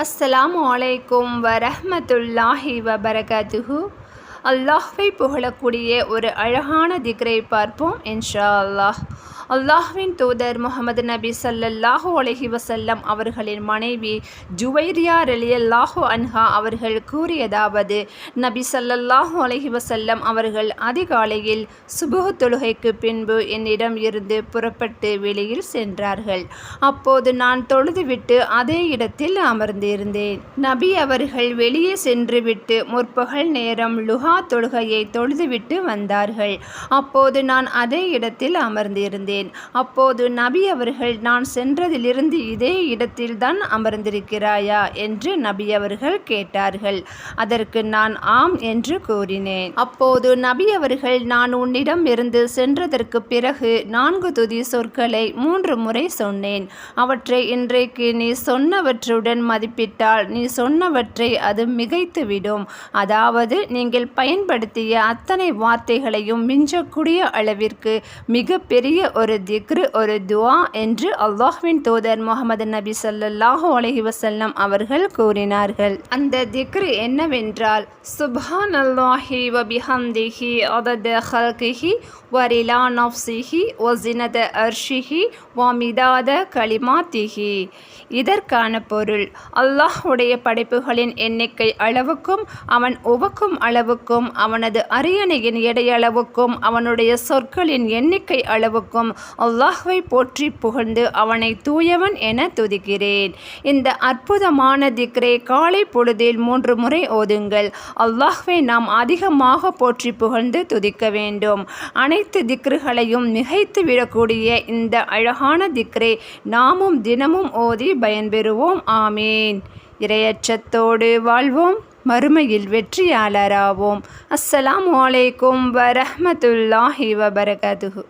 அஸ்ஸலாமு அலைக்கும் வரஹ்மத்துல்லாஹி வபரகாத்துஹு. அல்லாஹ்வை புகழக்கூடிய ஒரு அழகான திக்ரை பார்ப்போம் இன்ஷா அல்லாஹ். அல்லாஹ்வின் தூதர் முஹம்மது நபி ஸல்லல்லாஹு அலைஹி வஸல்லம் அவர்களின் மனைவி ஜுவைரியா ரலியல்லாஹு அன்ஹா அவர்கள் கூறியதாவது, நபி ஸல்லல்லாஹு அலைஹி வஸல்லம் அவர்கள் அதிகாலையில் சுபுஹ் தொழுகைக்கு பின்பு என்னிடம் இருந்து புறப்பட்டு வெளியில் சென்றார்கள். அப்போது நான் தொழுதுவிட்டு அதே இடத்தில் அமர்ந்திருந்தேன். நபி அவர்கள் வெளியே சென்றுவிட்டு முற்பகல் நேரம் லுஹா தொழுகையை தொழுதுவிட்டு வந்தார்கள். அப்போது நான் அதே இடத்தில் அமர்ந்திருந்தேன். அப்போது நபி அவர்கள், நான் சென்றதிலிருந்து இதே இடத்தில்தான் அமர்ந்திருக்கிறாயா என்று நபி அவர்கள் கேட்டார்கள். அதற்கு நான் ஆம் என்று கூறினேன். அப்போது நபி அவர்கள், நான் உன்னிடம் இருந்து சென்றதற்கு பிறகு 4 துதி சொற்களை 3 முறை சொன்னேன். அவற்றை இன்றைக்கு நீ சொன்னவற்றுடன் மதிப்பிட்டால் நீ சொன்னவற்றை அது மிகைத்துவிடும். அதாவது நீங்கள் பயன்படுத்திய அத்தனை வார்த்தைகளையும் மிஞ்சக்கூடிய அளவிற்கு மிக பெரிய ஒரு திக்ரு, ஒரு துஆ என்று அல்லாஹ்வின் தூதர் முஹம்மது நபி ஸல்லல்லாஹு அலைஹி வஸல்லம் அவர்கள் கூறினார்கள். அந்த திக்ரு என்னவென்றால், சுப்ஹானல்லாஹி வ பிஹம்திஹி அதத ஹல்கிஹி வ ரிலா நஃப்ஸிஹி வ ஸினத அர்ஷிஹி வ மிதாத கலிமாத்திஹி. இதற்கான பொருள், அல்லாஹ்வுடைய படைப்புகளின் எண்ணிக்கை அளவுக்கும் அவன் உவக்கும் அளவுக்கும் அவனது அரியணையின் எடையளவுக்கும் அவனுடைய சொற்களின் எண்ணிக்கை அளவுக்கும் அல்லாஹ்வை போற்றி புகழ்ந்து அவனை தூயவன் என துதிக்கிறேன். இந்த அற்புதமான திக்ரை காலை பொழுதில் 3 முறை ஓதுங்கள். அல்லாஹ்வை நாம் அதிகமாக போற்றி புகழ்ந்து துதிக்க வேண்டும். அனைத்து திக்ருகளையும் மிகைத்து விடக்கூடிய இந்த அழகான திக்ரை நாமும் தினமும் ஓதி பயன்பெறுவோம். ஆமீன். இறையச்சத்தோடு வாழ்வோம், மறுமையில் வெற்றியாளராவோம். அஸ்ஸலாமு அலைக்கும் வரஹ்மத்துல்லாஹி வபரகாத்துஹு.